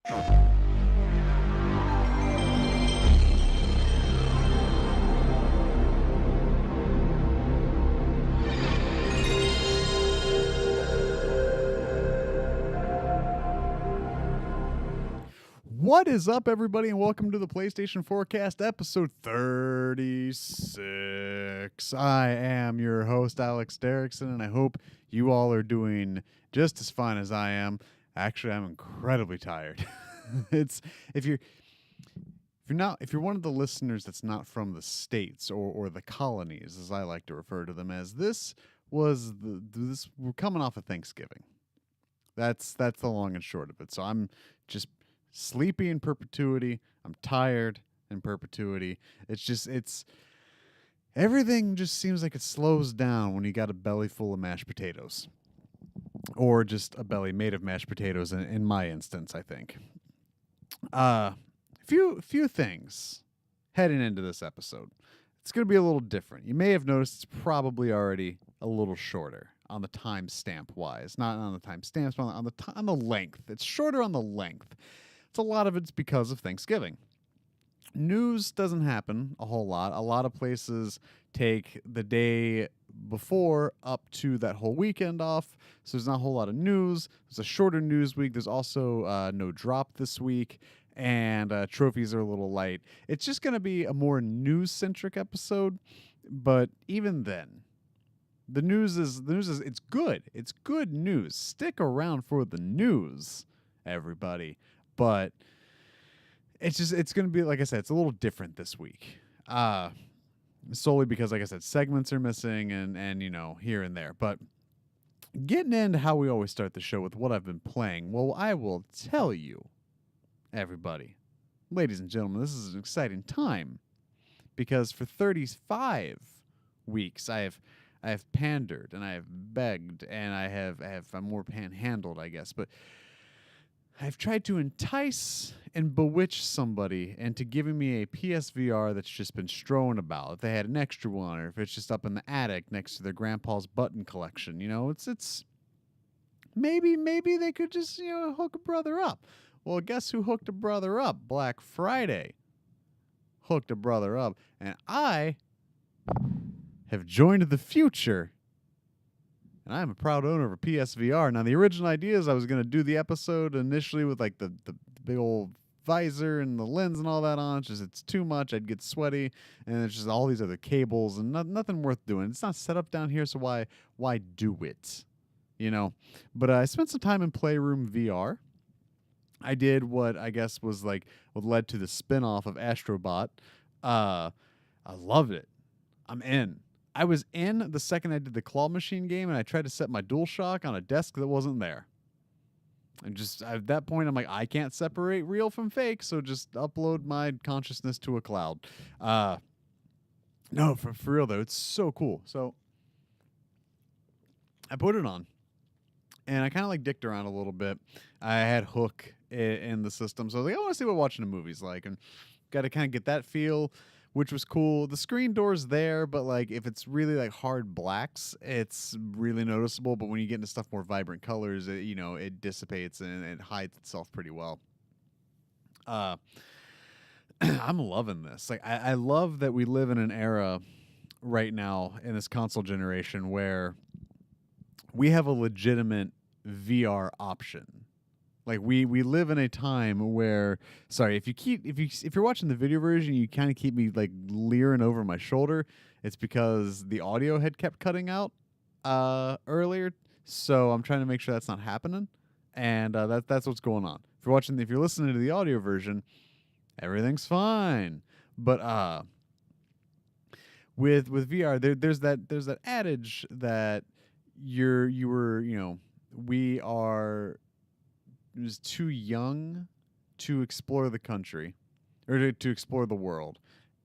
What is up, everybody, and welcome to the PlayStation Forecast, episode 36. I am your host, Alex Derrickson, and I hope you all are doing just as fine as I am. Actually, I'm incredibly tired. If you're one of the listeners that's not from the States or the colonies, as I like to refer to them as, we're coming off of Thanksgiving. That's the long and short of it. So I'm just sleepy in perpetuity. I'm tired in perpetuity. Everything just seems like it slows down when you got a belly full of mashed potatoes, or just a belly made of mashed potatoes. In my instance, I think. Few things heading into this episode. It's going to be a little different. You may have noticed it's probably already a little shorter on the timestamp wise. Not on the timestamps, but on the length. It's shorter on the length. A lot of it's because of Thanksgiving. News doesn't happen a whole lot. A lot of places take the day before up to that whole weekend off, so there's not a whole lot of news. There's a shorter news week. There's also no drop this week, and trophies are a little light. It's just going to be a more news-centric episode, but even then, the news is it's good. It's good news. Stick around for the news, everybody. But it's going to be, like I said, it's a little different this week. Solely because, like I said, segments are missing and here and there. But getting into how we always start the show with what I've been playing, well, I will tell you, everybody, ladies and gentlemen, this is an exciting time. Because for 35 weeks, I have pandered and I have begged and I'm more panhandled, I guess. But I've tried to entice and bewitch somebody into giving me a PSVR that's just been strewn about. If they had an extra one, or if it's just up in the attic next to their grandpa's button collection, it's maybe they could just hook a brother up. Well, guess who hooked a brother up? Black Friday hooked a brother up, and I have joined the future. And I'm a proud owner of a PSVR. Now, the original idea is I was going to do the episode initially with like the big old visor and the lens and all that on. It's too much. I'd get sweaty, and it's just all these other cables and nothing worth doing. It's not set up down here, so why do it? But I spent some time in Playroom VR. I did what I guess was like what led to the spin-off of Astrobot. I loved it. I'm in. I was in the second I did the claw machine game, and I tried to set my DualShock on a desk that wasn't there. And just at that point, I'm like, I can't separate real from fake, so just upload my consciousness to a cloud. No, for real though, it's so cool. So I put it on, and I kind of like dicked around a little bit. I had Hook in the system, so I was like, I want to see what watching a movie's like, and got to kind of get that feel, which was cool. The screen door's there, but like if it's really like hard blacks, it's really noticeable. But when you get into stuff more vibrant colors, it dissipates and it hides itself pretty well. I'm loving this. Like I love that we live in an era right now in this console generation where we have a legitimate VR option. Like we live in a time where, sorry, if you're watching the video version, you kind of keep me like leering over my shoulder. It's because the audio had kept cutting out earlier, so I'm trying to make sure that's not happening, and that's what's going on. If you're listening to the audio version, everything's fine. But with VR, there's that adage that we are too young to explore the country or to explore the world,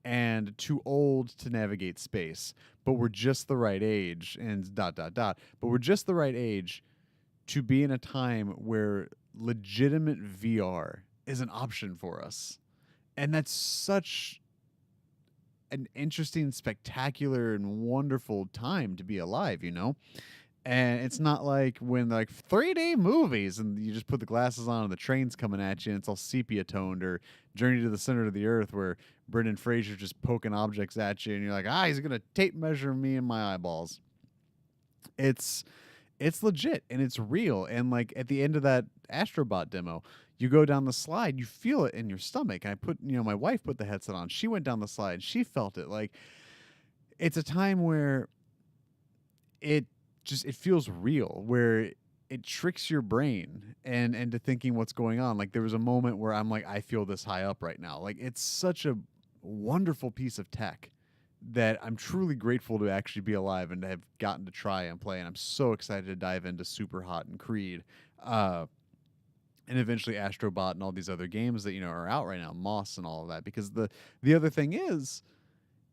and too old to navigate space, but we're just the right age and ... But we're just the right age to be in a time where legitimate VR is an option for us. And that's such an interesting, spectacular, and wonderful time to be alive, And it's not like when like 3D movies and you just put the glasses on and the train's coming at you and it's all sepia toned, or Journey to the Center of the Earth where Brendan Fraser's just poking objects at you and you're like, he's gonna tape measure me and my eyeballs. It's legit and it's real. And like at the end of that Astrobot demo, you go down the slide, you feel it in your stomach. And I put, my wife put the headset on. She went down the slide, she felt it. Like it's a time where it feels real, where it tricks your brain and into thinking what's going on. Like there was a moment where I'm like, I feel this high up right now. Like it's such a wonderful piece of tech that I'm truly grateful to actually be alive and to have gotten to try and play. And I'm so excited to dive into Super Hot and Creed, and eventually Astrobot and all these other games that are out right now, Moss and all of that. Because the other thing is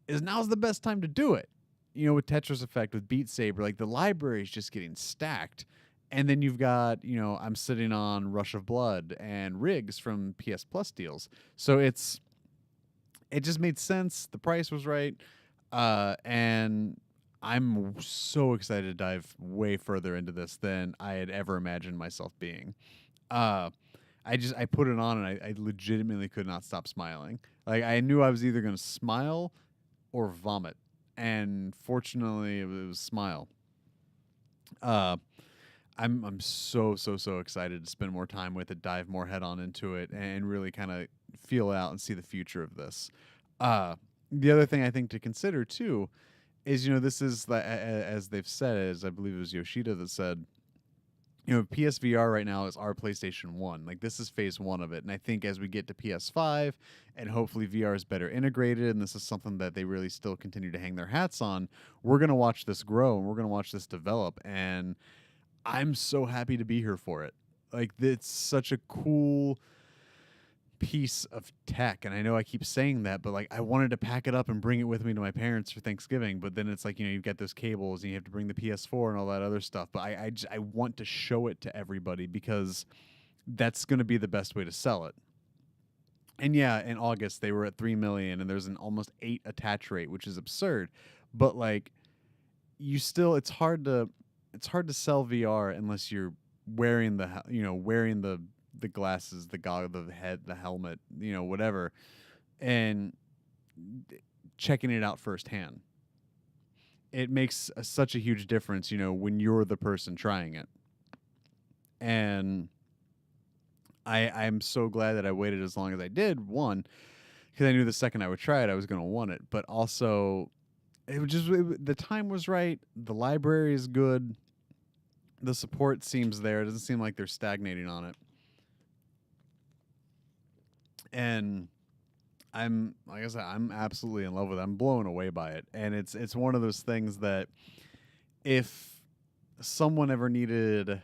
now's the best time to do it. With Tetris Effect, with Beat Saber, like the library is just getting stacked. And then you've got, I'm sitting on Rush of Blood and Rigs from PS Plus deals. So it just made sense. The price was right. And I'm so excited to dive way further into this than I had ever imagined myself being. I put it on and I legitimately could not stop smiling. Like I knew I was either going to smile or vomit. And fortunately it was smile. I'm so excited to spend more time with it, dive more head on into it, and really kind of feel out and see the future of this. The other thing I think to consider too is, this is as they've said, as I believe it was Yoshida that said, PSVR right now is our PlayStation 1. Like this is phase 1 of it. And I think as we get to PS5 and hopefully VR is better integrated, and this is something that they really still continue to hang their hats on, we're going to watch this grow and we're going to watch this develop. And I'm so happy to be here for it. Like it's such a cool piece of tech, and I know I keep saying that, but like I wanted to pack it up and bring it with me to my parents for Thanksgiving, but then it's like you've got those cables and you have to bring the PS4 and all that other stuff, but I want to show it to everybody because that's going to be the best way to sell it. And yeah, in August they were at 3 million and there's an almost 8 attach rate, which is absurd, but like it's hard to sell VR unless you're wearing the glasses, the goggle, the head, the helmet, whatever, and checking it out firsthand. It makes such a huge difference, when you're the person trying it. And I'm so glad that I waited as long as I did. One, because I knew the second I would try it, I was going to want it. But also, the time was right. The library is good. The support seems there. It doesn't seem like they're stagnating on it. And like I said, I'm absolutely in love with it. I'm blown away by it. And it's one of those things that if someone ever needed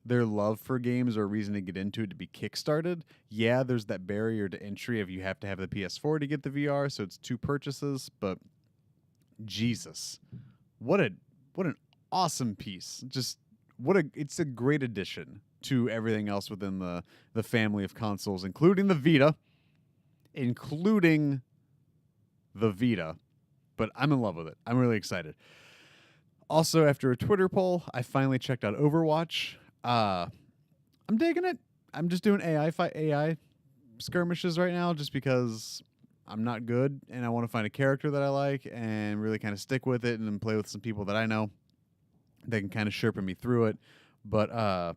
their love for games or a reason to get into it to be kickstarted, yeah, there's that barrier to entry of you have to have the PS4 to get the VR, so it's 2 purchases, but Jesus, what an awesome piece. It's a great addition to everything else within the family of consoles, including the Vita. But I'm in love with it. I'm really excited. Also, after a Twitter poll, I finally checked out Overwatch. I'm digging it. I'm just doing AI skirmishes right now just because I'm not good and I want to find a character that I like and really kind of stick with it and then play with some people that I know that can kind of sherpa me through it. But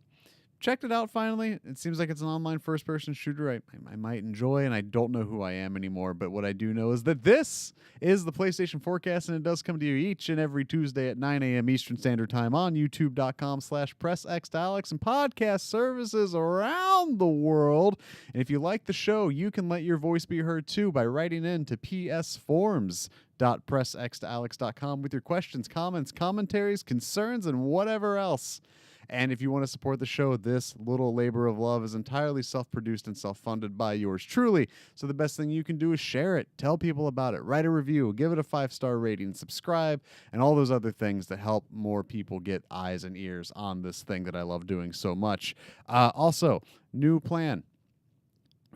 checked it out finally. It seems like it's an online first-person shooter I might enjoy, and I don't know who I am anymore, but what I do know is that this is the PlayStation Forecast, and it does come to you each and every Tuesday at 9 a.m. Eastern Standard Time on youtube.com/PressXDialects and podcast services around the world. And if you like the show, you can let your voice be heard too by writing in to psforms.pressxdialects.com with your questions, comments, commentaries, concerns, and whatever else. And if you want to support the show, this little labor of love is entirely self-produced and self-funded by yours truly. So the best thing you can do is share it, tell people about it, write a review, give it a 5-star rating, subscribe, and all those other things that help more people get eyes and ears on this thing that I love doing so much. Also, new plan.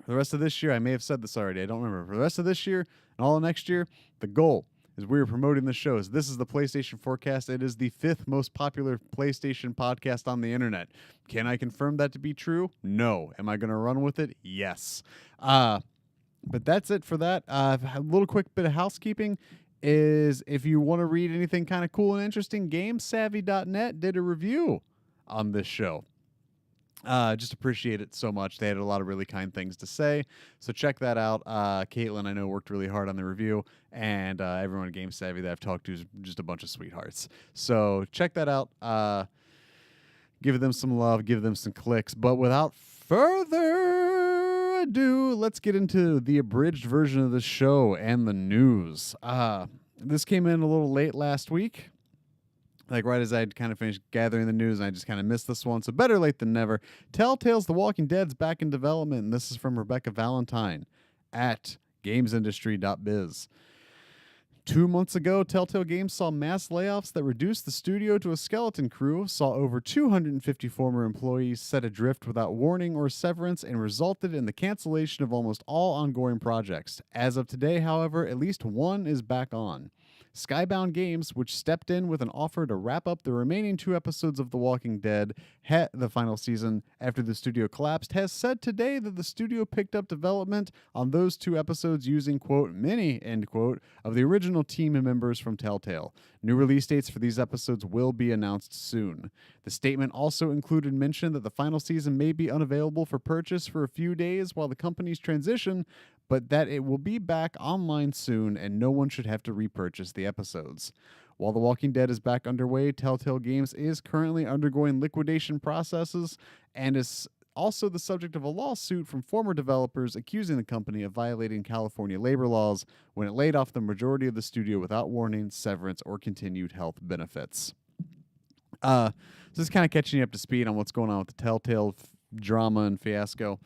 For the rest of this year, I may have said this already, I don't remember. For the rest of this year and all of next year, the goal as we are promoting the shows. This is the PlayStation Forecast. It is the 5th most popular PlayStation podcast on the internet. Can I confirm that to be true? No. Am I going to run with it? Yes. But that's it for that. A little quick bit of housekeeping is if you want to read anything kind of cool and interesting, GameSavvy.net did a review on this show. Just appreciate it so much. They had a lot of really kind things to say. So check that out. Caitlin, I know, worked really hard on the review, and everyone at Game Savvy that I've talked to is just a bunch of sweethearts. So check that out. Give them some love, give them some clicks. But without further ado, let's get into the abridged version of the show and the news. This came in a little late last week. Like right as I'd kind of finished gathering the news, and I just kind of missed this one. So better late than never. Telltale's The Walking Dead's back in development, and this is from Rebecca Valentine at gamesindustry.biz. 2 months ago, Telltale Games saw mass layoffs that reduced the studio to a skeleton crew, saw over 250 former employees set adrift without warning or severance, and resulted in the cancellation of almost all ongoing projects. As of today, however, at least one is back on. Skybound Games, which stepped in with an offer to wrap up the remaining 2 episodes of The Walking Dead, the final season, after the studio collapsed, has said today that the studio picked up development on those 2 episodes using, quote, many, end quote, of the original team and members from Telltale. New release dates for these episodes will be announced soon. The statement also included mention that the final season may be unavailable for purchase for a few days while the companies transition, but that it will be back online soon and no one should have to repurchase the episodes. While The Walking Dead is back underway, Telltale Games is currently undergoing liquidation processes and is also the subject of a lawsuit from former developers accusing the company of violating California labor laws when it laid off the majority of the studio without warning, severance, or continued health benefits. So this is kind of catching you up to speed on what's going on with the Telltale drama and fiasco.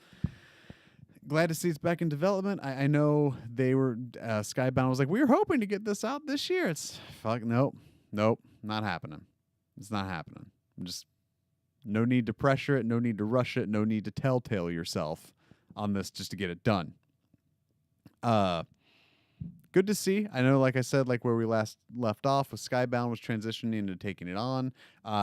Glad to see it's back in development. I know they were, Skybound was like, we were hoping to get this out this year. It's nope, not happening. It's not happening. No need to pressure it, no need to rush it, no need to telltale yourself on this just to get it done. Good to see. I know, like I said, like where we last left off with Skybound was transitioning into taking it on.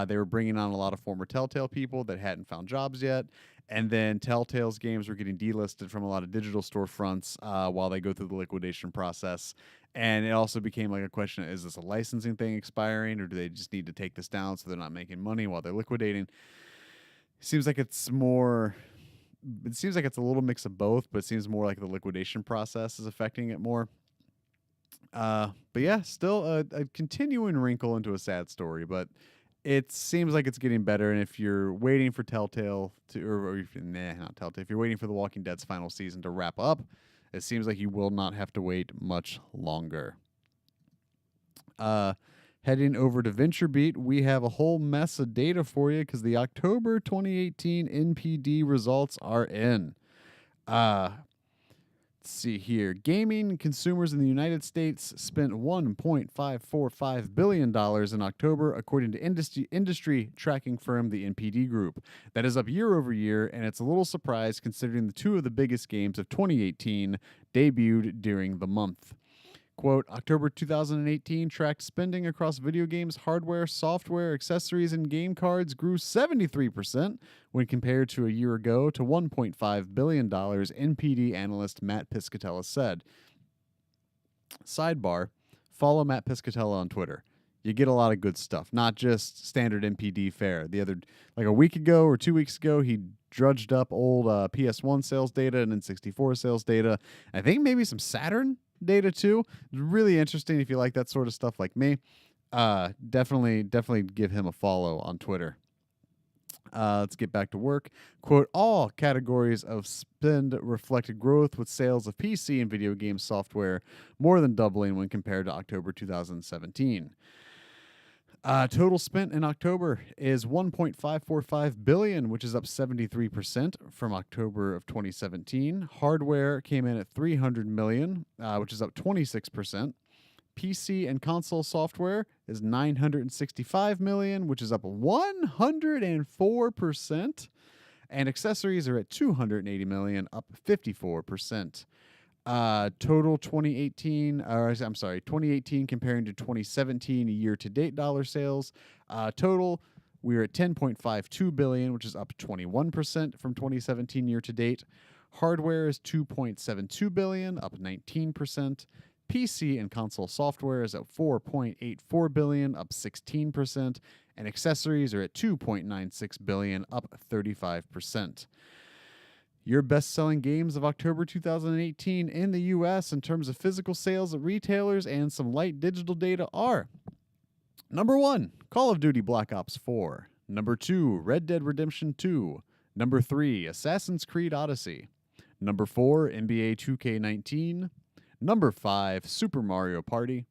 They were bringing on a lot of former Telltale people that hadn't found jobs yet. And then Telltale's games were getting delisted from a lot of digital storefronts while they go through the liquidation process. And it also became like a question, is this a licensing thing expiring, or do they just need to take this down so they're not making money while they're liquidating? Seems like it's a little mix of both, but it seems more like the liquidation process is affecting it more. But yeah, still a continuing wrinkle into a sad story, but it seems like it's getting better. And if you're waiting for Telltale if you're waiting for The Walking Dead's final season to wrap up, it seems like you will not have to wait much longer. Heading over to VentureBeat, we have a whole mess of data for you because the October 2018 NPD results are in. Let's see here. Gaming consumers in the United States spent $1.545 billion in October, according to industry tracking firm the NPD Group. That is up year over year, and it's a little surprise considering the 2 of the biggest games of 2018 debuted during the month. Quote, October 2018 tracked spending across video games, hardware, software, accessories, and game cards grew 73% when compared to a year ago to $1.5 billion, NPD analyst Matt Piscatella said. Sidebar, follow Matt Piscatella on Twitter. You get a lot of good stuff, not just standard NPD fare. Like a week ago or 2 weeks ago, he drudged up old PS1 sales data and N64 sales data. I think maybe some Saturn data too. Really interesting if you like that sort of stuff like me. Definitely give him a follow on Twitter. Let's get back to work. Quote, all categories of spend reflected growth with sales of PC and video game software more than doubling when compared to October 2017. Total spent in October is $1.545 billion, which is up 73% from October of 2017. Hardware came in at $300 million, which is up 26%. PC and console software is $965 million, which is up 104%. And accessories are at $280 million, up 54%. Total 2018, or I'm sorry, 2018 comparing to 2017 year-to-date dollar sales. Total, we're at 10.52 billion, which is up 21% from 2017 year-to-date. Hardware is 2.72 billion, up 19%. PC and console software is at 4.84 billion, up 16%, and accessories are at 2.96 billion, up 35%. Your best-selling games of October 2018 in the US in terms of physical sales at retailers and some light digital data are: number 1, Call of Duty Black Ops 4. Number 2, Red Dead Redemption 2. Number 3, Assassin's Creed Odyssey. Number 4, NBA 2K19. Number 5, Super Mario Party.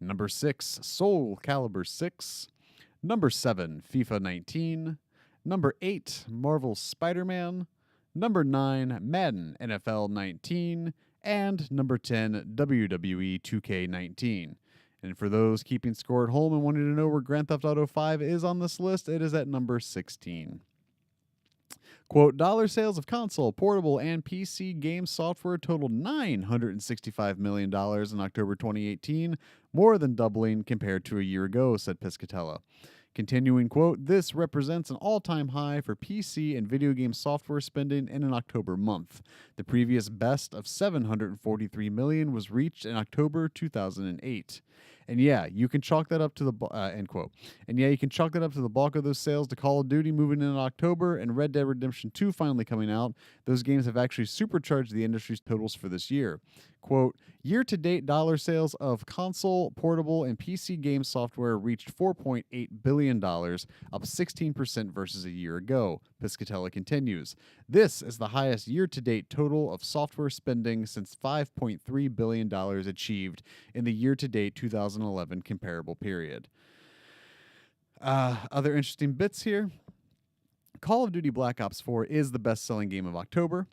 Number 6, Soul Calibur 6. Number 7, FIFA 19. Number 8, Marvel Spider-Man. Number 9, Madden NFL 19. And number 10, WWE 2K19. And for those keeping score at home and wanting to know where Grand Theft Auto 5 is on this list, it is at number 16. Quote, dollar sales of console, portable, and PC game software totaled $965 million in October 2018, more than doubling compared to a year ago, said Piscatella. Continuing, quote, this represents an all-time high for PC and video game software spending in an October month. The previous best of $743 million was reached in October 2008. And yeah, you can chalk that up to the end quote. And yeah, you can chalk that up to the bulk of those sales to Call of Duty moving in October and Red Dead Redemption 2 finally coming out. Those games have actually supercharged the industry's totals for this year. Quote, year-to-date dollar sales of console, portable, and PC game software reached $4.8 billion, up 16% versus a year ago, Piscatella continues. This is the highest year-to-date total of software spending since $5.3 billion achieved in the year-to-date 2011 comparable period. Other interesting bits here. Call of Duty Black Ops 4 is the best-selling game of October.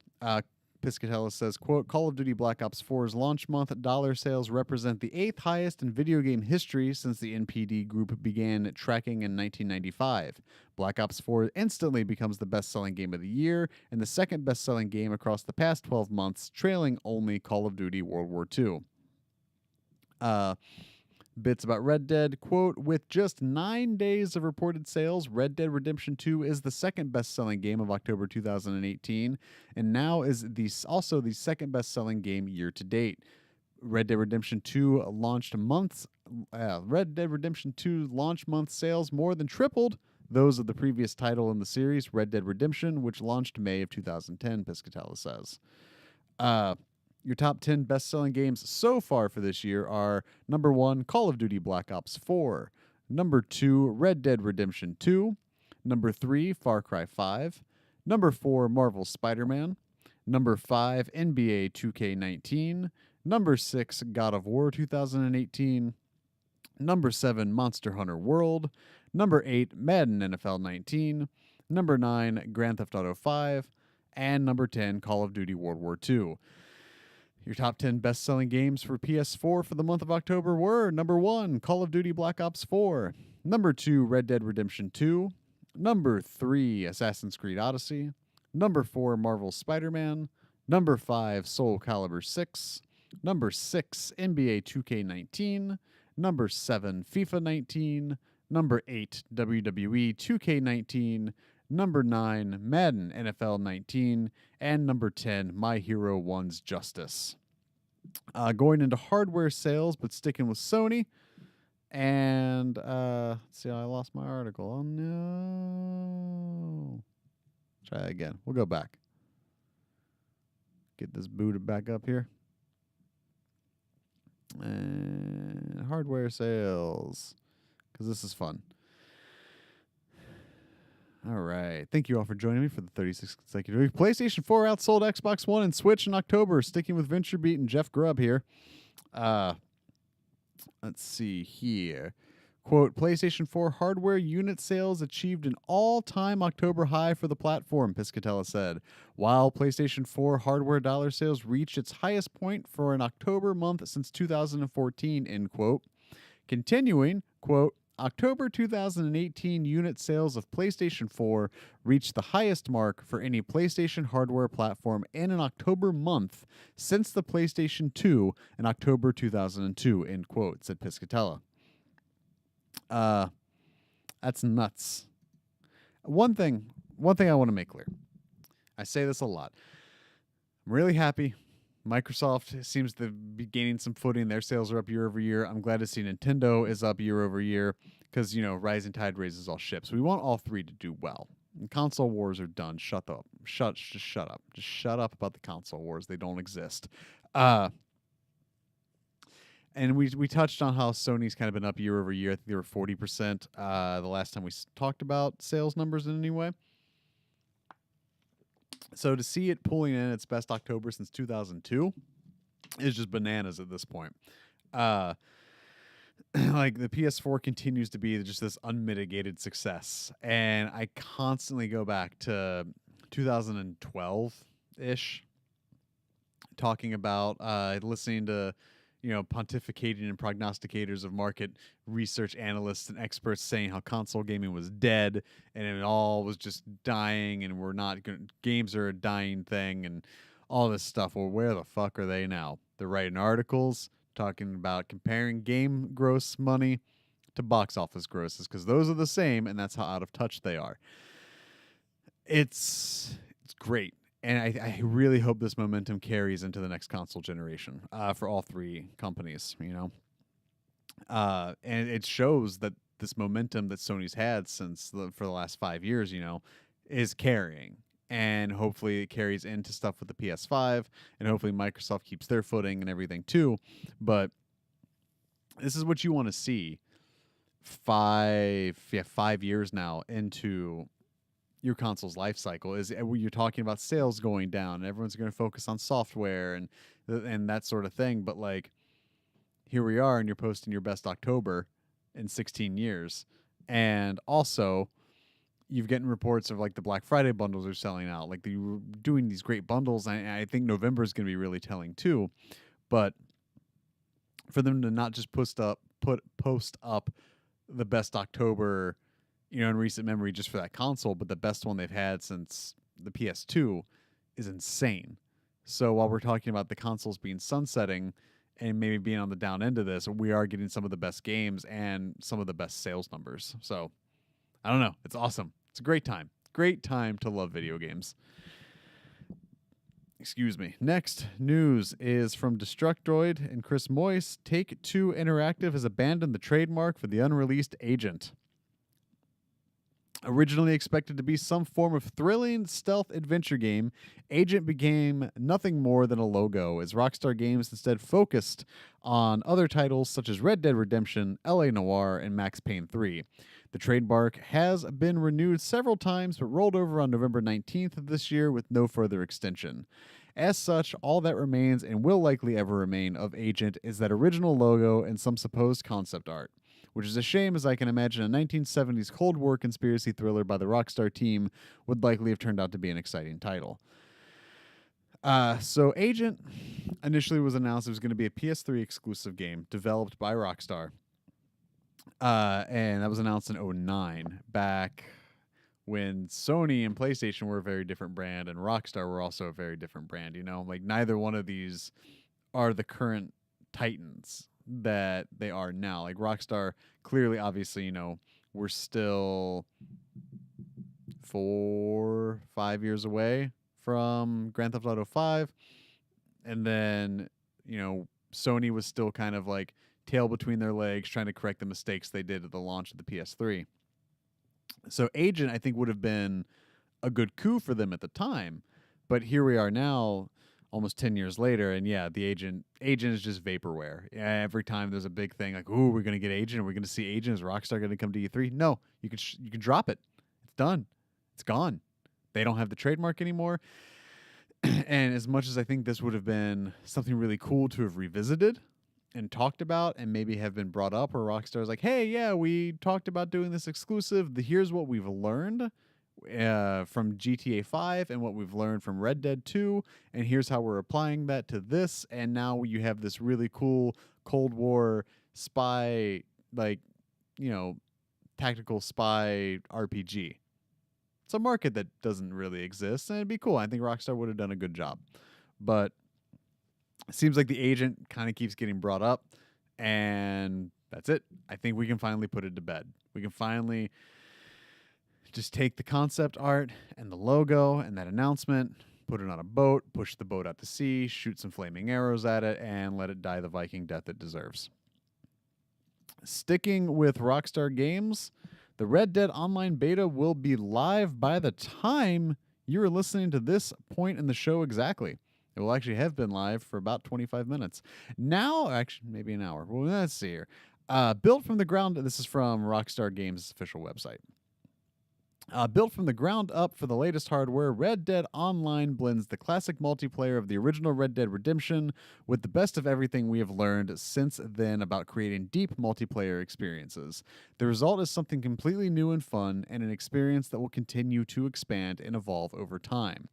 Piscatella says, quote, Call of Duty Black Ops 4's launch month dollar sales represent the 8th highest in video game history since the NPD group began tracking in 1995. Black Ops 4 instantly becomes the best-selling game of the year and the second best-selling game across the past 12 months, trailing only Call of Duty World War II. Bits about Red Dead, quote, with just 9 days of reported sales, Red Dead Redemption 2 is the second best-selling game of October 2018, and now is also the second best-selling game year-to-date. Red Dead Redemption 2 launch month sales more than tripled those of the previous title in the series, Red Dead Redemption, which launched May of 2010, Piscatella says. Your top 10 best-selling games so far for this year are number 1, Call of Duty Black Ops 4, number 2, Red Dead Redemption 2, number 3, Far Cry 5, number 4, Marvel Spider-Man, number 5, NBA 2K19, number 6, God of War 2018, number 7, Monster Hunter World, number 8, Madden NFL 19, number 9, Grand Theft Auto 5, and number 10, Call of Duty World War II. Your top 10 best-selling games for PS4 for the month of October were number 1, Call of Duty Black Ops 4, number 2, Red Dead Redemption 2, number 3, Assassin's Creed Odyssey, number 4, Marvel Spider-Man, number 5, Soul Calibur 6, number 6, NBA 2K19, number 7, FIFA 19, number 8, WWE 2K19, number 9, Madden NFL 19, and number 10, My Hero 1's Justice. Going into hardware sales, but sticking with Sony. And let's see, I lost my article. Oh no. Try that again. We'll go back. Get this booted back up here. And hardware sales, because this is fun. All right. Thank you all for joining me for the 36th consecutive week. PlayStation 4 outsold Xbox One and Switch in October. Sticking with VentureBeat and Jeff Grubb here. Let's see here. Quote, PlayStation 4 hardware unit sales achieved an all-time October high for the platform, Piscatella said, while PlayStation 4 hardware dollar sales reached its highest point for an October month since 2014, end quote. Continuing, quote, October 2018 unit sales of PlayStation 4 reached the highest mark for any PlayStation hardware platform in an October month since the PlayStation 2 in October 2002, end quote, said Piscatella. That's nuts. One thing I want to make clear. I say this a lot. I'm really happy. Microsoft seems to be gaining some footing. Their sales are up year over year. I'm glad to see Nintendo is up year over year because, rising tide raises all ships. We want all three to do well. And console wars are done. Shut up. Just shut up. Just shut up about the console wars. They don't exist. And we touched on how Sony's kind of been up year over year. I think they were 40% the last time we talked about sales numbers in any way. So to see it pulling in its best October since 2002 is just bananas at this point. Like the PS4 continues to be just this unmitigated success. And I constantly go back to 2012-ish talking about listening to pontificating and prognosticators of market research analysts and experts saying how console gaming was dead and it all was just dying and games are a dying thing and all this stuff. Well, where the fuck are they now? They're writing articles talking about comparing game gross money to box office grosses because those are the same and that's how out of touch they are. It's great. And I really hope this momentum carries into the next console generation for all three companies, and it shows that this momentum that Sony's had for the last 5 years, is carrying. And hopefully it carries into stuff with the PS5, and hopefully Microsoft keeps their footing and everything too. But this is what you want to see 5 years now into your console's life cycle. Is you're talking about sales going down and everyone's going to focus on software and that sort of thing, but like here we are and you're posting your best October in 16 years, and also you've getting reports of like the Black Friday bundles are selling out, like you're doing these great bundles, and I think November is going to be really telling too. But for them to not just post up the best October in recent memory just for that console, but the best one they've had since the PS2 is insane. So while we're talking about the consoles being sunsetting and maybe being on the down end of this, we are getting some of the best games and some of the best sales numbers. So I don't know. It's awesome. It's a great time. Great time to love video games. Excuse me. Next news is from Destructoid and Chris Moyes. Take-Two Interactive has abandoned the trademark for the unreleased Agent. Originally expected to be some form of thrilling stealth adventure game, Agent became nothing more than a logo, as Rockstar Games instead focused on other titles such as Red Dead Redemption, LA Noire, and Max Payne 3. The trademark has been renewed several times, but rolled over on November 19th of this year with no further extension. As such, all that remains and will likely ever remain of Agent is that original logo and some supposed concept art, which is a shame, as I can imagine a 1970s Cold War conspiracy thriller by the Rockstar team would likely have turned out to be an exciting title. So Agent initially was announced it was going to be a PS3 exclusive game developed by Rockstar. And that was announced in 2009, back when Sony and PlayStation were a very different brand and Rockstar were also a very different brand. Like neither one of these are the current titans that they are now. Like Rockstar, clearly, obviously, we're still 4-5 years away from Grand Theft Auto 5. And then, Sony was still kind of like tail between their legs trying to correct the mistakes they did at the launch of the PS3. So Agent, I think, would have been a good coup for them at the time. But here we are now, almost 10 years later, and yeah, the Agent is just vaporware. Every time there's a big thing like, ooh, we're going to get Agent, and we're going to see Agent, is Rockstar going to come to E3? No, you can drop it. It's done. It's gone. They don't have the trademark anymore. And as much as I think this would have been something really cool to have revisited and talked about and maybe have been brought up, where Rockstar's like, hey, yeah, we talked about doing this exclusive. Here's what we've learned from GTA 5 and what we've learned from Red Dead 2, and here's how we're applying that to this, and now you have this really cool Cold War spy, tactical spy RPG. It's a market that doesn't really exist, and it'd be cool. I think Rockstar would have done a good job. But it seems like the agent kind of keeps getting brought up, and that's it. I think we can finally put it to bed. We can finally just take the concept art and the logo and that announcement, put it on a boat, push the boat out to sea, shoot some flaming arrows at it, and let it die the Viking death it deserves. Sticking with Rockstar Games, the Red Dead Online beta will be live by the time you're listening to this point in the show exactly. It will actually have been live for about 25 minutes. Now, actually, maybe an hour. Well, let's see here. Built from the ground, this is from Rockstar Games' official website. Built from the ground up for the latest hardware, Red Dead Online blends the classic multiplayer of the original Red Dead Redemption with the best of everything we have learned since then about creating deep multiplayer experiences. The result is something completely new and fun, and an experience that will continue to expand and evolve over time.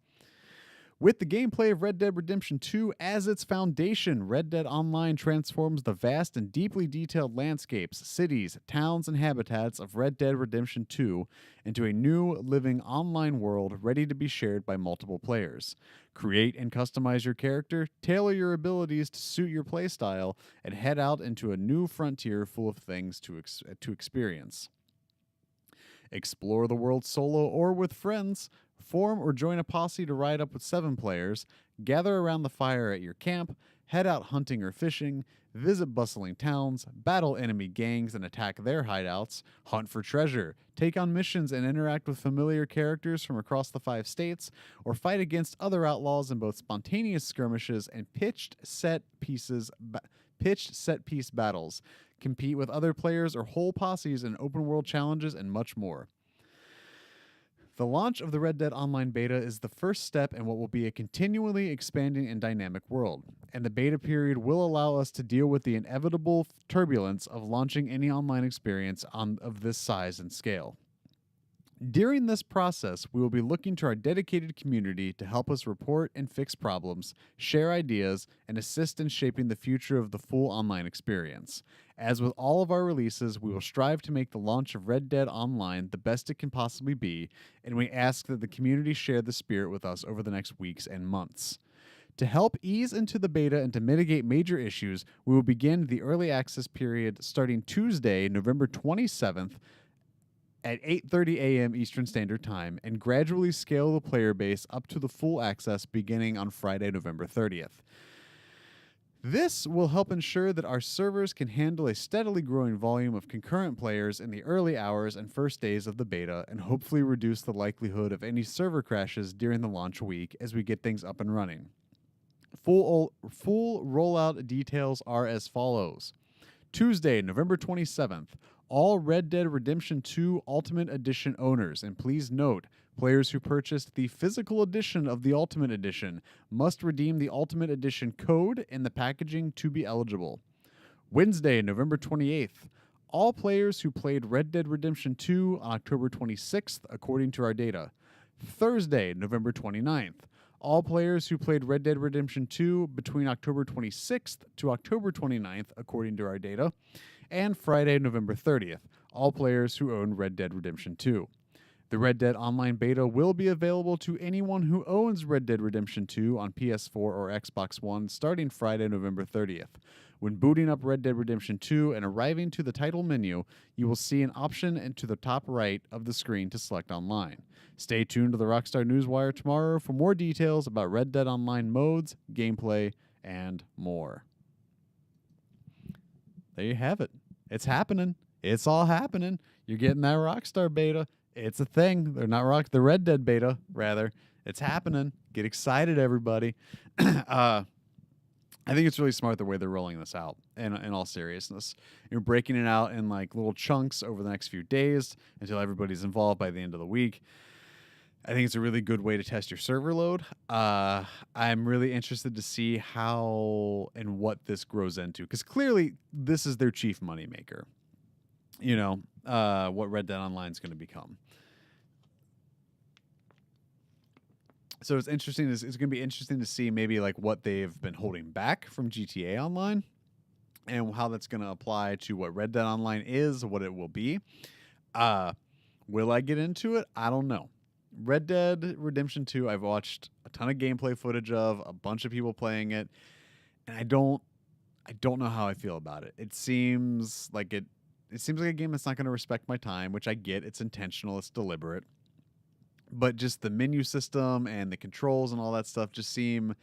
With the gameplay of Red Dead Redemption 2 as its foundation, Red Dead Online transforms the vast and deeply detailed landscapes, cities, towns, and habitats of Red Dead Redemption 2 into a new, living online world ready to be shared by multiple players. Create and customize your character, tailor your abilities to suit your playstyle, and head out into a new frontier full of things to experience. Explore the world solo or with friends. Form or join a posse to ride up with 7 players, gather around the fire at your camp, head out hunting or fishing, visit bustling towns, battle enemy gangs and attack their hideouts, hunt for treasure, take on missions and interact with familiar characters from across the 5 states, or fight against other outlaws in both spontaneous skirmishes and pitched set piece battles, compete with other players or whole posses in open world challenges, and much more. The launch of the Red Dead Online beta is the first step in what will be a continually expanding and dynamic world, and the beta period will allow us to deal with the inevitable turbulence of launching any online experience of this size and scale. During this process, we will be looking to our dedicated community to help us report and fix problems, share ideas, and assist in shaping the future of the full online experience. As with all of our releases, we will strive to make the launch of Red Dead Online the best it can possibly be, and we ask that the community share the spirit with us over the next weeks and months. To help ease into the beta and to mitigate major issues, we will begin the early access period starting Tuesday, November 27th, at 8:30 a.m. Eastern Standard Time, and gradually scale the player base up to the full access beginning on Friday, November 30th. This will help ensure that our servers can handle a steadily growing volume of concurrent players in the early hours and first days of the beta, and hopefully reduce the likelihood of any server crashes during the launch week as we get things up and running. Full rollout details are as follows. Tuesday, November 27th. All Red Dead Redemption 2 Ultimate Edition owners, and please note, players who purchased the physical edition of the Ultimate Edition must redeem the Ultimate Edition code in the packaging to be eligible. Wednesday, November 28th. All players who played Red Dead Redemption 2 on October 26th, according to our data. Thursday, November 29th. All players who played Red Dead Redemption 2 between October 26th to October 29th, according to our data. And Friday, November 30th, all players who own Red Dead Redemption 2. The Red Dead Online beta will be available to anyone who owns Red Dead Redemption 2 on PS4 or Xbox One starting Friday, November 30th. When booting up Red Dead Redemption 2 and arriving to the title menu, you will see an option to the top right of the screen to select online. Stay tuned to the Rockstar Newswire tomorrow for more details about Red Dead Online modes, gameplay, and more. There you have it. It's happening. It's all happening. You're getting that Rockstar beta. It's a thing. They're not the Red Dead beta, rather. It's happening. Get excited, everybody. I think it's really smart the way they're rolling this out, in all seriousness. You're breaking it out in like little chunks over the next few days until everybody's involved by the end of the week. I think it's a really good way to test your server load. I'm really interested to see how and what this grows into, because clearly this is their chief moneymaker. You know, what Red Dead Online is going to become. So it's interesting. It's going to be interesting to see maybe like what they've been holding back from GTA Online and how that's going to apply to what Red Dead Online is, what it will be. Will I get into it? I don't know. Red Dead Redemption 2, I've watched a ton of gameplay footage of, a bunch of people playing it, and I don't know how I feel about it. It seems like a game that's not going to respect my time, which I get. It's intentional, it's deliberate. But just the menu system and the controls and all that stuff just seem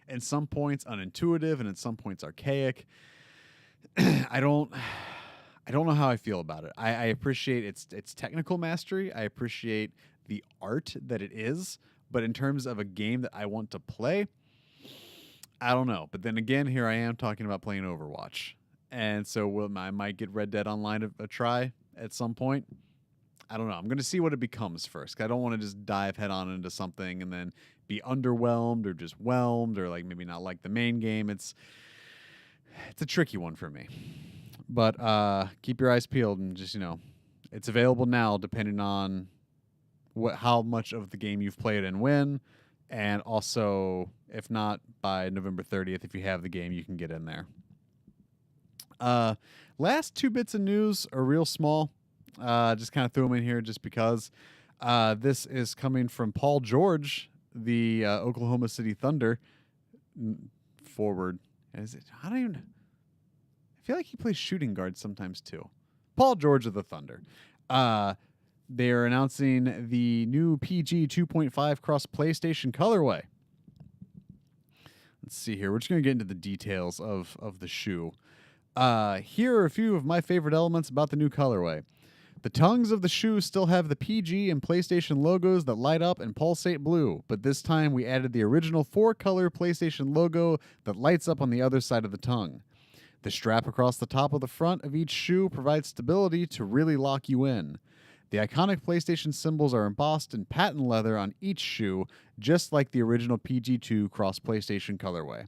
at some points unintuitive and at some points archaic. I don't I don't know how I feel about it. I appreciate its technical mastery. I appreciate the art that it is, but in terms of a game that I want to play, I don't know. But then again, here I am talking about playing Overwatch. And so I might get Red Dead Online a try at some point. I don't know. I'm going to see what it becomes first. 'Cause I don't want to just dive head on into something and then be underwhelmed or just whelmed or like maybe not like the main game. It's a tricky one for me. But keep your eyes peeled and just, it's available now depending on how much of the game you've played and when. And also, if not, by November 30th, if you have the game, you can get in there. Last two bits of news are real small. Just kind of threw them in here just because. This is coming from Paul George, the Oklahoma City Thunder forward. Is it? I feel like he plays shooting guard sometimes too. Paul George of the Thunder. They are announcing the new PG 2.5 cross PlayStation colorway. Let's see here. We're just going to get into the details of the shoe. Here are a few of my favorite elements about the new colorway. The tongues of the shoe still have the PG and PlayStation logos that light up and pulsate blue, but this time we added the original 4-color PlayStation logo that lights up on the other side of the tongue. The strap across the top of the front of each shoe provides stability to really lock you in. The iconic PlayStation symbols are embossed in patent leather on each shoe, just like the original PG2 cross PlayStation colorway.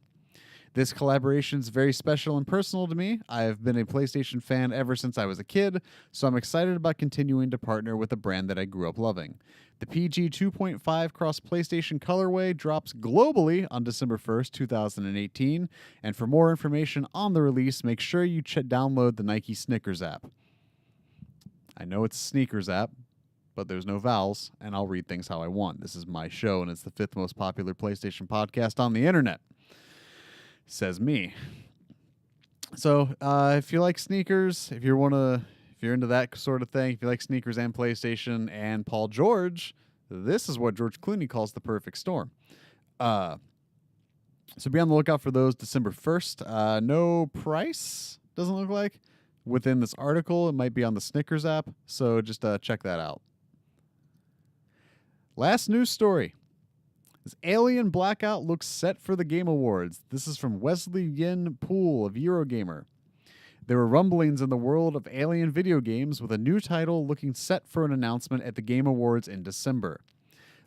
This collaboration is very special and personal to me. I have been a PlayStation fan ever since I was a kid, so I'm excited about continuing to partner with a brand that I grew up loving. The PG 2.5 cross PlayStation colorway drops globally on December 1st, 2018, and for more information on the release, make sure you download the Nike Snickers app. I know it's a sneakers app, but there's no vowels, and I'll read things how I want. This is my show, and it's the 5th most popular PlayStation podcast on the internet. Says me. So, if you like sneakers, if you're into that sort of thing, if you like sneakers and PlayStation and Paul George, this is what George Clooney calls the perfect storm. So be on the lookout for those December 1st. No price, doesn't look like. Within this article, it might be on the Snickers app, so just check that out. Last news story. This Alien Blackout looks set for the Game Awards. This is from Wesley Yin Poole of Eurogamer. There were rumblings in the world of Alien video games with a new title looking set for an announcement at the Game Awards in December.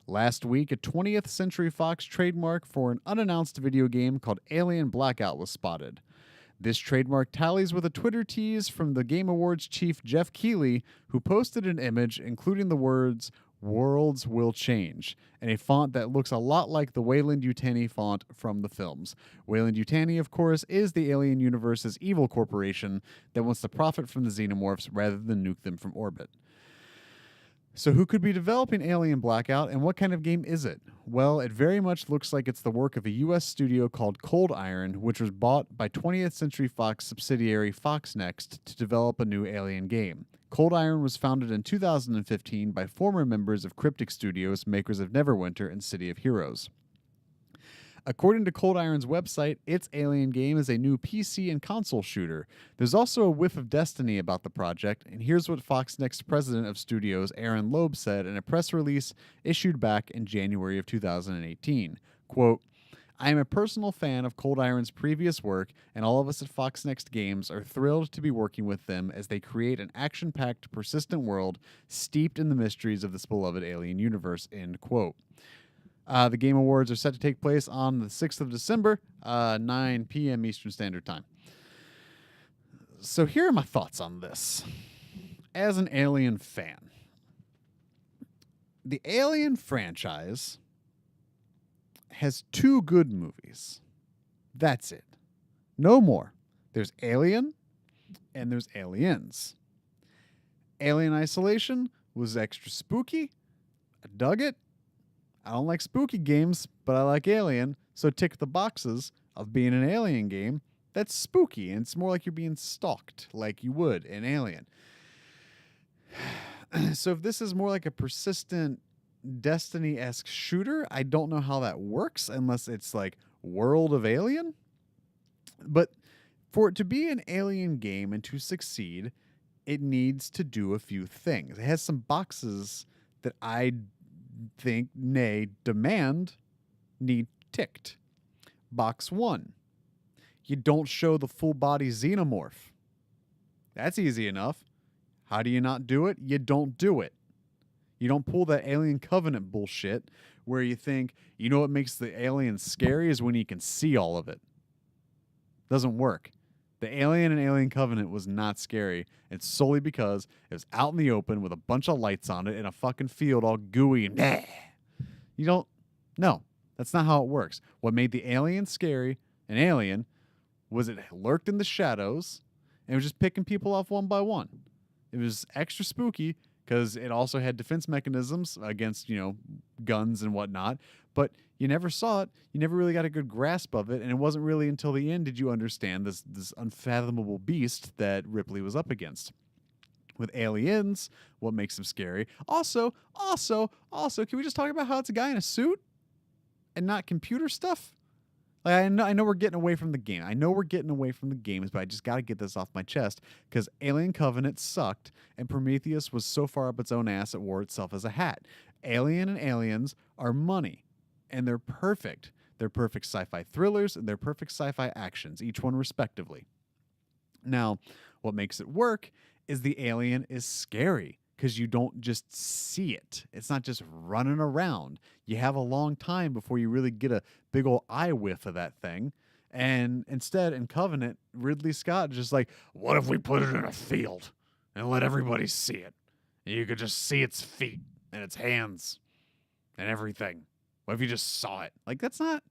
Last week, a 20th Century Fox trademark for an unannounced video game called Alien Blackout was spotted. This trademark tallies with a Twitter tease from the Game Awards chief Jeff Keighley, who posted an image including the words, "Worlds will change," and a font that looks a lot like the Weyland-Yutani font from the films. Weyland-Yutani, of course, is the Alien Universe's evil corporation that wants to profit from the xenomorphs rather than nuke them from orbit. So who could be developing Alien Blackout, and what kind of game is it? Well, it very much looks like it's the work of a U.S. studio called Cold Iron, which was bought by 20th Century Fox subsidiary Fox Next to develop a new Alien game. Cold Iron was founded in 2015 by former members of Cryptic Studios, makers of Neverwinter and City of Heroes. According to Cold Iron's website, its Alien game is a new PC and console shooter. There's also a whiff of Destiny about the project, and here's what Fox Next president of studios Aaron Loeb said in a press release issued back in January of 2018. Quote, "I am a personal fan of Cold Iron's previous work, and all of us at Fox Next Games are thrilled to be working with them as they create an action-packed, persistent world steeped in the mysteries of this beloved alien universe." End quote. The Game Awards are set to take place on the 6th of December, 9 p.m. Eastern Standard Time. So here are my thoughts on this. As an Alien fan, the Alien franchise has 2 good movies. That's it. No more. There's Alien and there's Aliens. Alien Isolation was extra spooky. I dug it. I don't like spooky games, but I like Alien, so tick the boxes of being an Alien game that's spooky, and it's more like you're being stalked, like you would in Alien. So if this is more like a persistent Destiny-esque shooter, I don't know how that works unless it's like World of Alien. But for it to be an Alien game and to succeed, it needs to do a few things. It has some boxes that I think, nay, demand, need ticked. Box 1. You don't show the full body xenomorph. That's easy enough. How do you not do it? You don't do it. You don't pull that Alien Covenant bullshit where you think, you know what makes the alien scary is when you can see all of it. Doesn't work. The Alien and Alien Covenant was not scary. It's solely because it was out in the open with a bunch of lights on it in a fucking field all gooey and you don't. No, that's not how it works. What made the Alien scary, an Alien, was it lurked in the shadows and it was just picking people off one by one. It was extra spooky because it also had defense mechanisms against, guns and whatnot. But you never saw it. You never really got a good grasp of it. And it wasn't really until the end did you understand this unfathomable beast that Ripley was up against. With Aliens, what makes them scary? Also, can we just talk about how it's a guy in a suit and not computer stuff? Like, I know we're getting away from the game. I know we're getting away from the games, but I just got to get this off my chest because Alien Covenant sucked and Prometheus was so far up its own ass it wore itself as a hat. Alien and Aliens are money, and they're perfect. They're perfect sci-fi thrillers, and they're perfect sci-fi actions, each one respectively. Now, what makes it work is the alien is scary because you don't just see it. It's not just running around. You have a long time before you really get a big old eye whiff of that thing. And instead, in Covenant, Ridley Scott just like, what if we put it in a field and let everybody see it? And you could just see its feet and its hands and everything. What if you just saw it? Like, that's not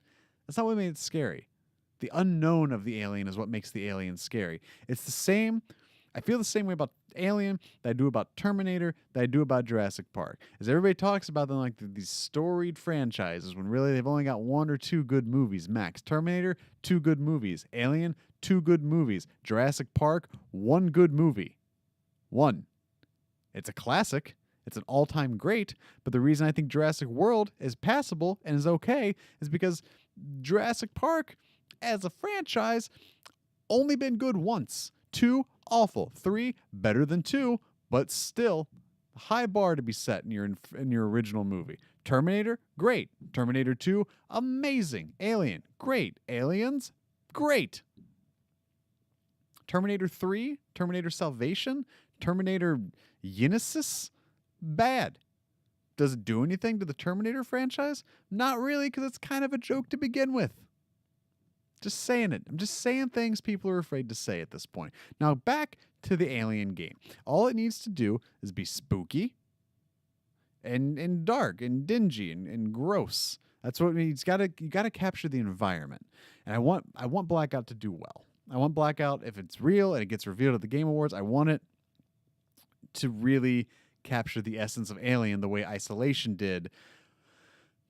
what made it scary. The unknown of the alien is what makes the alien scary. It's the same. I feel the same way about Alien that I do about Terminator, that I do about Jurassic Park. As everybody talks about them like these storied franchises when really they've only got 1 or 2 good movies max. Terminator, 2 good movies. Alien, 2 good movies. Jurassic Park, 1 good movie. 1. It's a classic. It's an all-time great. But the reason I think Jurassic World is passable and is okay is because Jurassic Park, as a franchise, only been good once. 2, awful. 3, better than 2, but still high bar to be set in your original movie. Terminator, great. Terminator 2, amazing. Alien, great. Aliens, great. Terminator 3, Terminator Salvation, Terminator Genesis, bad. Does it do anything to the Terminator franchise? Not really, because it's kind of a joke to begin with. Just saying it. I'm just saying things people are afraid to say at this point. Now, back to the Alien game. All it needs to do is be spooky and dark and dingy and gross. That's what it needs. You gotta capture the environment. And I want Blackout to do well. I want Blackout, if it's real and it gets revealed at the Game Awards, I want it to really capture the essence of Alien the way Isolation did,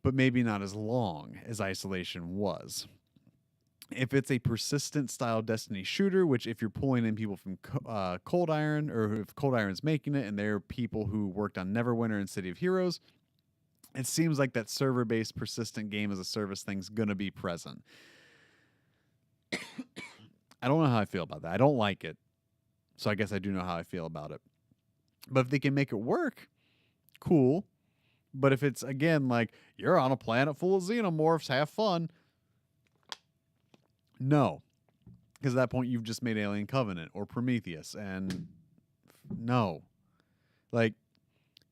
but maybe not as long as Isolation was. If it's a persistent style Destiny shooter, which if you're pulling in people from Cold Iron, or if Cold Iron's making it and they're people who worked on Neverwinter and City of Heroes, it seems like that server-based persistent game as a service thing's going to be present. I don't know how I feel about that. I don't like it. So I guess I do know how I feel about it. But if they can make it work, cool. But if it's, again, like, you're on a planet full of xenomorphs, have fun. No. Because at that point, you've just made Alien Covenant or Prometheus. And no. Like,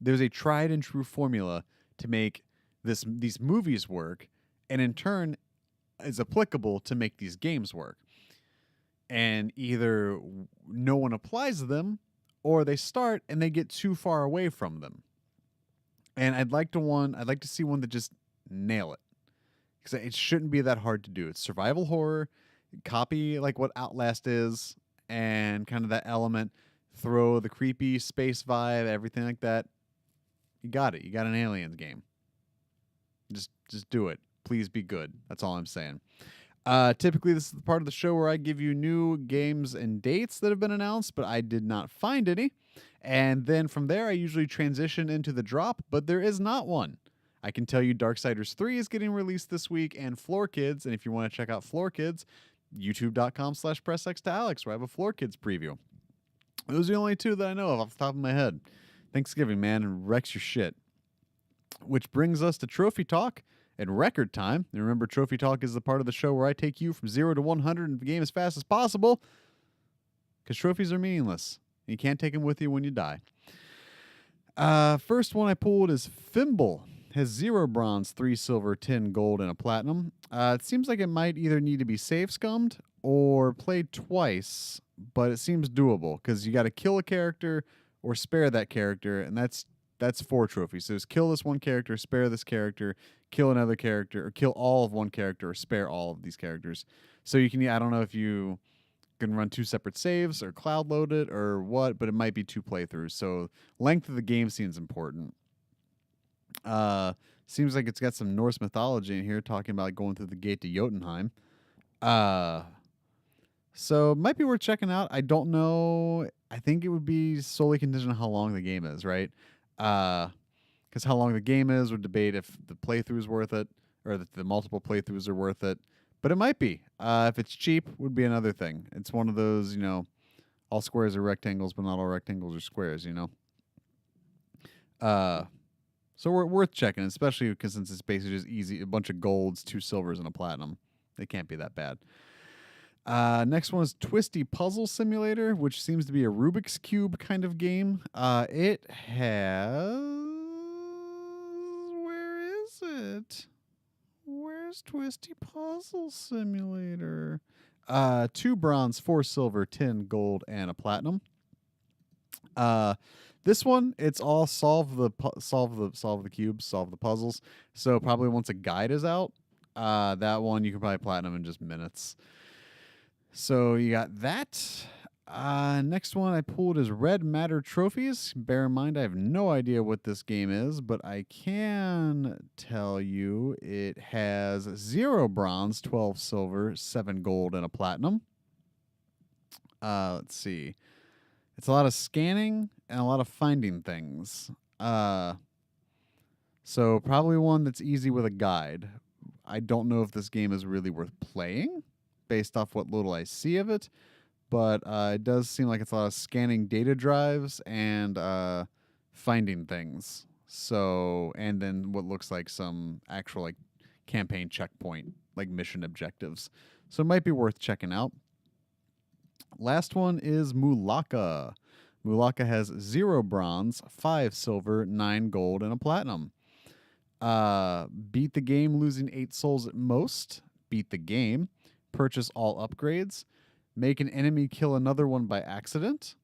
there's a tried and true formula to make these movies work, and in turn is applicable to make these games work. And either no one applies them, or they start and they get too far away from them. And I'd like to see one that just nail it. Because it shouldn't be that hard to do. It's survival horror, copy like what Outlast is, and kind of that element, throw the creepy space vibe, everything like that, you got it. You got an Aliens game. Just do it. Please be good. That's all I'm saying. Typically, this is the part of the show where I give you new games and dates that have been announced, but I did not find any. And then from there, I usually transition into the drop, but there is not one. I can tell you Darksiders 3 is getting released this week, and Floor Kids. And if you want to check out Floor Kids, youtube.com/PressXToAlex, where I have a Floor Kids preview. Those are the only two that I know of off the top of my head. Thanksgiving, man, wrecks your shit. Which brings us to Trophy Talk in record time. And remember, Trophy Talk is the part of the show where I take you from 0 to 100 in the game as fast as possible, because trophies are meaningless. You can't take them with you when you die. First one I pulled is Fimble. Has 0 bronze, 3 silver, 10 gold, and a platinum. It seems like it might either need to be save scummed or played twice, but it seems doable because you got to kill a character or spare that character, and that's 4 trophies. So it's kill this one character, spare this character, kill another character, or kill all of one character, or spare all of these characters. So you can, I don't know if you can run 2 separate saves or cloud load it or what, but it might be 2 playthroughs. So length of the game seems important. Seems like it's got some Norse mythology in here, talking about going through the gate to Jotunheim. So it might be worth checking out. I don't know. I think it would be solely contingent on how long the game is, right? Because how long the game is would debate if the playthrough is worth it, or that the multiple playthroughs are worth it. But it might be. If it's cheap, would be another thing. It's one of those, all squares are rectangles, but not all rectangles are squares, So we're worth checking, especially because since it's basically just easy, a bunch of golds, 2 silvers, and a platinum. They can't be that bad. Next one is Twisty Puzzle Simulator, which seems to be a Rubik's Cube kind of game. It has... Where is it? Where's Twisty Puzzle Simulator? 2 bronze, 4 silver, 10 gold, and a platinum. This one, it's all solve the cubes, solve the puzzles. So probably once a guide is out, that one you can probably platinum in just minutes. So you got that. Next one I pulled is Red Matter Trophies. Bear in mind, I have no idea what this game is, but I can tell you it has 0 bronze, 12 silver, 7 gold, and a platinum. Let's see. It's a lot of scanning and a lot of finding things. So probably one that's easy with a guide. I don't know if this game is really worth playing based off what little I see of it, but it does seem like it's a lot of scanning data drives and finding things. So, and then what looks like some actual campaign checkpoint, mission objectives. So it might be worth checking out. Last one is Mulaka. Mulaka has 0 bronze, 5 silver, 9 gold, and a platinum. Beat the game losing 8 souls at most. Beat the game. Purchase all upgrades. Make an enemy kill another one by accident.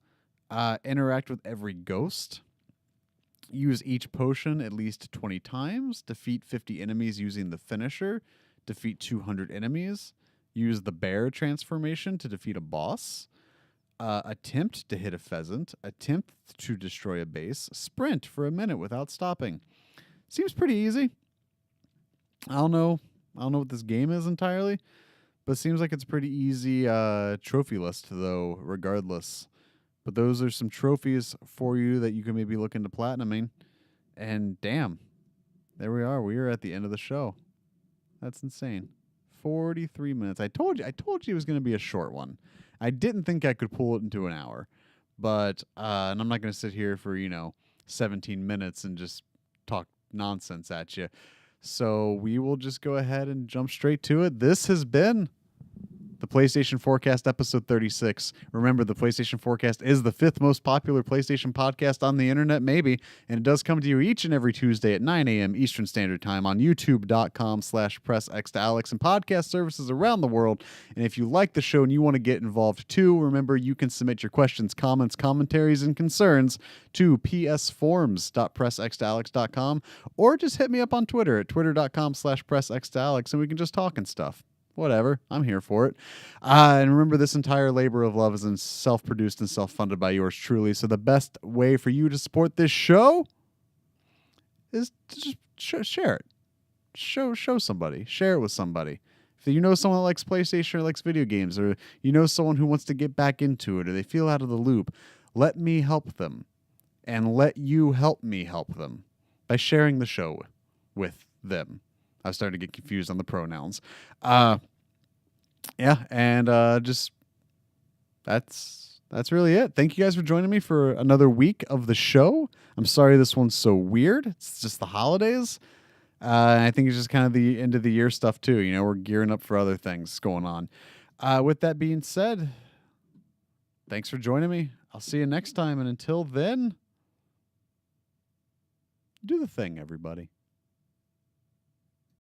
Interact with every ghost. Use each potion at least 20 times. Defeat 50 enemies using the finisher. Defeat 200 enemies. Use the bear transformation to defeat a boss. Attempt to hit a pheasant. Attempt to destroy a base. Sprint for a minute without stopping. Seems pretty easy. I don't know what this game is entirely, but it seems like it's pretty easy trophy list, though, regardless. But those are some trophies for you that you can maybe look into platinuming. And damn, there we are. We are at the end of the show. That's insane. 43 minutes. I told you it was going to be a short one. I didn't think I could pull it into an hour. But, and I'm not going to sit here for, 17 minutes and just talk nonsense at you. So we will just go ahead and jump straight to it. This has been the PlayStation Forecast episode 36. Remember, the PlayStation Forecast is the 5th most popular PlayStation podcast on the internet, maybe, and it does come to you each and every Tuesday at 9 a.m. Eastern Standard Time on youtube.com/PressXToAlex and podcast services around the world. And if you like the show and you want to get involved too, remember, you can submit your questions, comments, commentaries, and concerns to psforums.pressxtoalex.com, or just hit me up on Twitter at twitter.com/PressXToAlex, and we can just talk and stuff. whatever. I'm here for it. And remember, this entire labor of love is self-produced and self-funded by yours truly. So the best way for you to support this show is to just share it. Show somebody. Share it with somebody. If you know someone that likes PlayStation or likes video games, or you know someone who wants to get back into it, or they feel out of the loop, let me help them. And let you help me help them by sharing the show with them. I was starting to get confused on the pronouns. Yeah, and just that's really it. Thank you guys for joining me for another week of the show. I'm sorry this one's so weird. It's just the holidays. I think it's just kind of the end of the year stuff too. You know, we're gearing up for other things going on. With that being said, thanks for joining me. I'll see you next time. And until then, do the thing, everybody.